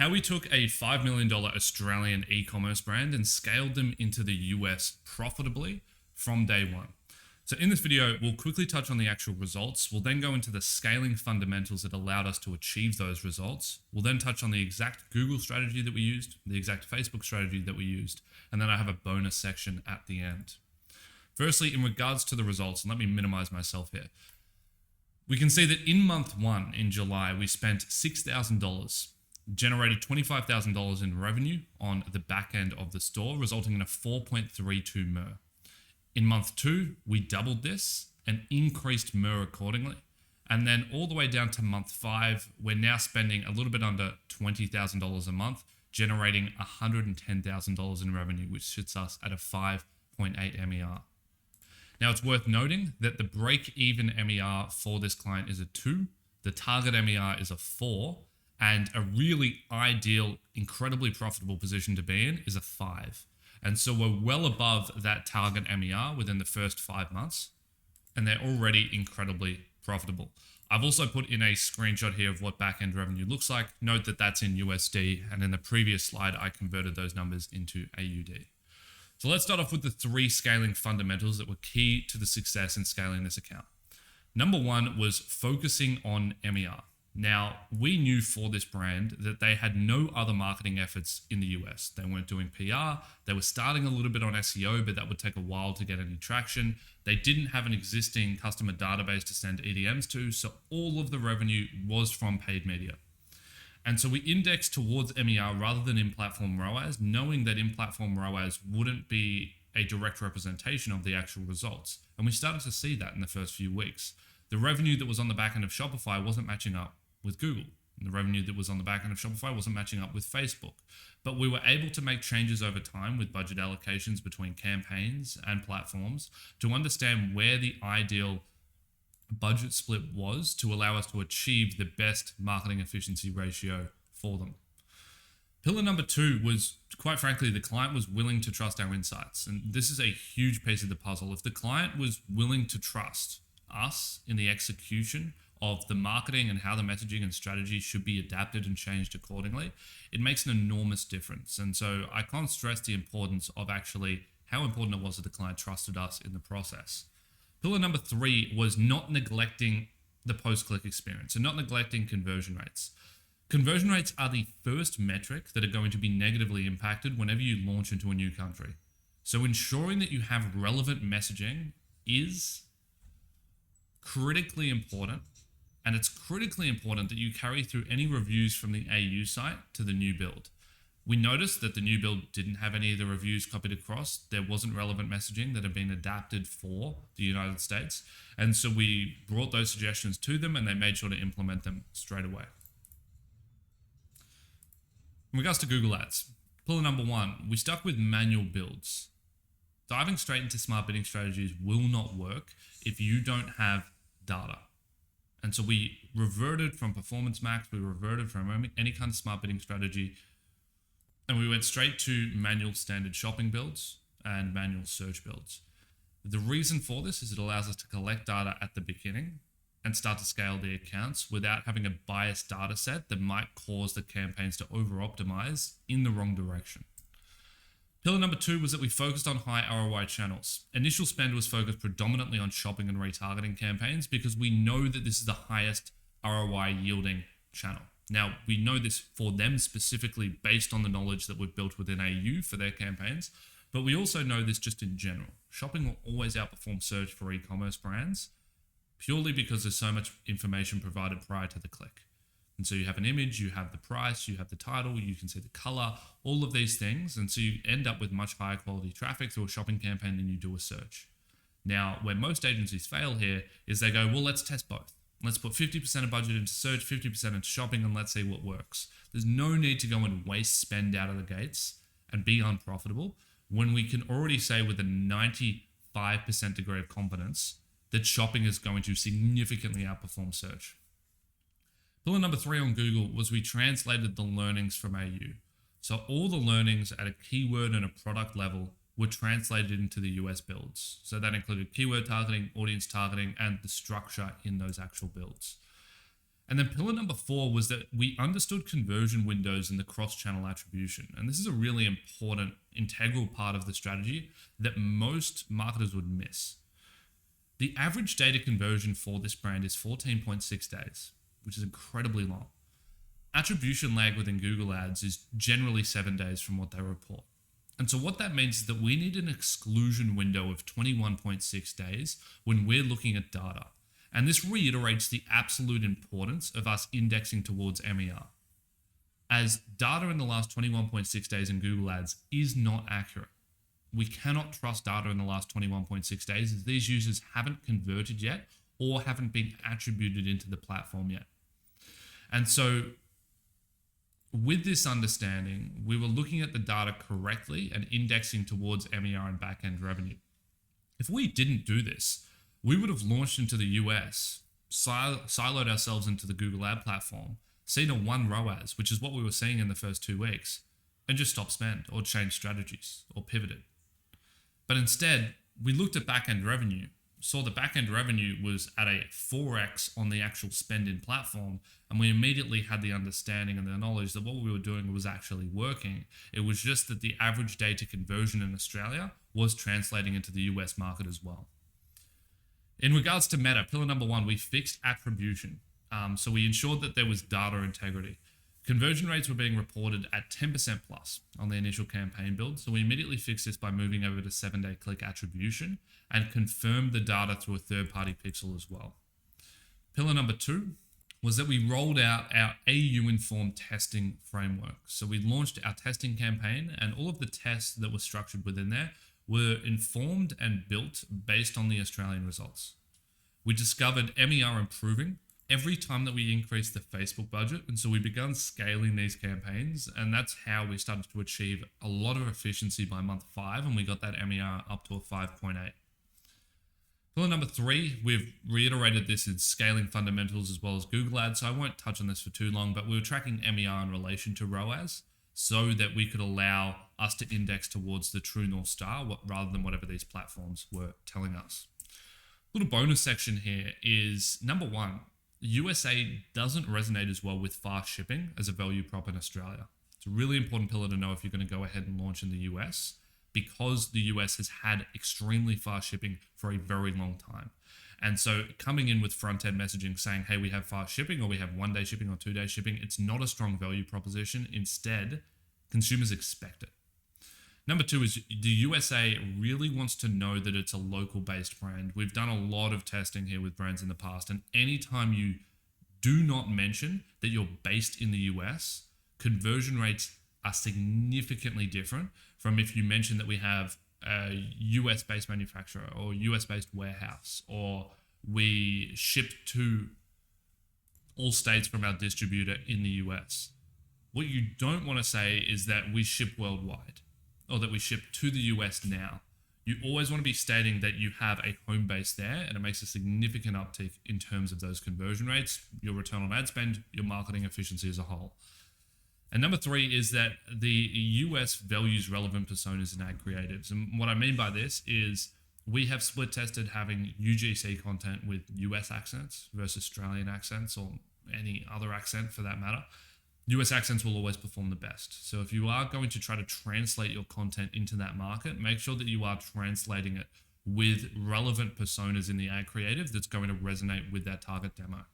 how we took a $5 million Australian e-commerce brand and scaled them into the US profitably from day one. So in this video, we'll quickly touch on the actual results. We'll then go into the scaling fundamentals that allowed us to achieve those results. We'll then touch on the exact Google strategy that we used, the exact Facebook strategy that we used, and then I have a bonus section at the end. Firstly, in regards to the results, and let me minimize myself here, we can see that in month one, in July, we spent $6,000, generated $25,000 in revenue on the back end of the store, resulting in a 4.32 MER. In month two, we doubled this and increased MER accordingly. And then all the way down to month five, we're now spending a little bit under $20,000 a month, generating $110,000 in revenue, which sits us at a 5.8 MER. Now, it's worth noting that the break-even MER for this client is a 2, the target MER is a 4, and a really ideal, incredibly profitable position to be in is a 5. And so we're well above that target MER within the first 5 months, and they're already incredibly profitable. I've also put in a screenshot here of what back-end revenue looks like. Note that that's in USD, and in the previous slide, I converted those numbers into AUD. So let's start off with the 3 scaling fundamentals that were key to the success in scaling this account. Number 1 was focusing on MER. Now, we knew for this brand that they had no other marketing efforts in the US. They weren't doing PR. They were starting a little bit on SEO, but that would take a while to get any traction. They didn't have an existing customer database to send EDMs to, so all of the revenue was from paid media. And so we indexed towards MER rather than in-platform ROAS, knowing that in-platform ROAS wouldn't be a direct representation of the actual results. And we started to see that in the first few weeks. The revenue that was on the back end of Shopify wasn't matching up with Google. And the revenue that was on the back end of Shopify wasn't matching up with Facebook. But we were able to make changes over time with budget allocations between campaigns and platforms to understand where the ideal budget split was to allow us to achieve the best marketing efficiency ratio for them. Pillar number 2 was, quite frankly, the client was willing to trust our insights. And this is a huge piece of the puzzle. If the client was willing to trust us in the execution of the marketing and how the messaging and strategy should be adapted and changed accordingly, it makes an enormous difference. And so I can't stress the importance of actually how important it was that the client trusted us in the process. Pillar number 3 was not neglecting the post-click experience and not neglecting conversion rates. Conversion rates are the first metric that are going to be negatively impacted whenever you launch into a new country. So ensuring that you have relevant messaging is critically important. And it's critically important that you carry through any reviews from the AU site to the new build. We noticed that the new build didn't have any of the reviews copied across. There wasn't relevant messaging that had been adapted for the United States. And so we brought those suggestions to them and they made sure to implement them straight away. In regards to Google Ads, pillar number 1, we stuck with manual builds. Diving straight into smart bidding strategies will not work if you don't have data. And so we reverted from Performance Max, we reverted from any kind of smart bidding strategy, and we went straight to manual standard shopping builds and manual search builds. The reason for this is it allows us to collect data at the beginning and start to scale the accounts without having a biased data set that might cause the campaigns to over-optimize in the wrong direction. Pillar number 2 was that we focused on high ROI channels. Initial spend was focused predominantly on shopping and retargeting campaigns because we know that this is the highest ROI yielding channel. Now, we know this for them specifically based on the knowledge that we've built within AU for their campaigns, but we also know this just in general. Shopping will always outperform search for e-commerce brands purely because there's so much information provided prior to the click. And so you have an image, you have the price, you have the title, you can see the color, all of these things. And so you end up with much higher quality traffic through a shopping campaign than you do a search. Now, where most agencies fail here is they go, well, let's test both. Let's put 50% of budget into search, 50% into shopping, and let's see what works. There's no need to go and waste spend out of the gates and be unprofitable when we can already say with a 95% degree of confidence that shopping is going to significantly outperform search. Pillar number 3 on Google was we translated the learnings from AU. So all the learnings at a keyword and a product level were translated into the US builds. So that included keyword targeting, audience targeting, and the structure in those actual builds. And then pillar number 4 was that we understood conversion windows and the cross-channel attribution. And this is a really important, integral part of the strategy that most marketers would miss. The average data conversion for this brand is 14.6 days, which is incredibly long. Attribution lag within Google Ads is generally 7 days from what they report. And so what that means is that we need an exclusion window of 21.6 days when we're looking at data. And this reiterates the absolute importance of us indexing towards MER, as data in the last 21.6 days in Google Ads is not accurate. We cannot trust data in the last 21.6 days as these users haven't converted yet or haven't been attributed into the platform yet. And so with this understanding, we were looking at the data correctly and indexing towards MER and back-end revenue. If we didn't do this, we would have launched into the US, siloed ourselves into the Google Ad platform, seen a 1 ROAS, which is what we were seeing in the first 2 weeks, and just stopped spend or changed strategies or pivoted. But instead, we looked at back-end revenue, saw the back-end revenue was at a 4x on the actual spend in platform, and we immediately had the understanding and the knowledge that what we were doing was actually working. It was just that the average data conversion in Australia was translating into the US market as well. In regards to Meta, pillar number 1, we fixed attribution. So we ensured that there was data integrity. Conversion rates were being reported at 10% plus on the initial campaign build. So we immediately fixed this by moving over to 7-day click attribution and confirmed the data through a third-party pixel as well. Pillar number 2 was that we rolled out our AU-informed testing framework. So we launched our testing campaign, and all of the tests that were structured within there were informed and built based on the Australian results. We discovered MER improving every time that we increased the Facebook budget, and so we began scaling these campaigns, and that's how we started to achieve a lot of efficiency by month 5, and we got that MER up to a 5.8. Pillar number 3, we've reiterated this in scaling fundamentals as well as Google Ads, so I won't touch on this for too long, but we were tracking MER in relation to ROAS so that we could allow us to index towards the true North Star rather than whatever these platforms were telling us. Little bonus section here is number 1, USA doesn't resonate as well with fast shipping as a value prop in Australia. It's a really important pillar to know if you're going to go ahead and launch in the US, because the US has had extremely fast shipping for a very long time. And so coming in with front-end messaging saying, hey, we have fast shipping, or we have 1-day shipping or 2-day shipping, it's not a strong value proposition. Instead, consumers expect it. Number 2 is the USA really wants to know that it's a local-based brand. We've done a lot of testing here with brands in the past, and anytime you do not mention that you're based in the US, conversion rates are significantly different from if you mention that we have a US-based manufacturer or US-based warehouse, or we ship to all states from our distributor in the US. What you don't want to say is that we ship worldwide, or that we ship to the US now. You always want to be stating that you have a home base there, and it makes a significant uptick in terms of those conversion rates, your return on ad spend, your marketing efficiency as a whole. And number 3 is that the US values relevant personas and ad creatives. And what I mean by this is we have split tested having UGC content with US accents versus Australian accents, or any other accent for that matter. US accents will always perform the best. So if you are going to try to translate your content into that market, make sure that you are translating it with relevant personas in the ad creative that's going to resonate with that target demo.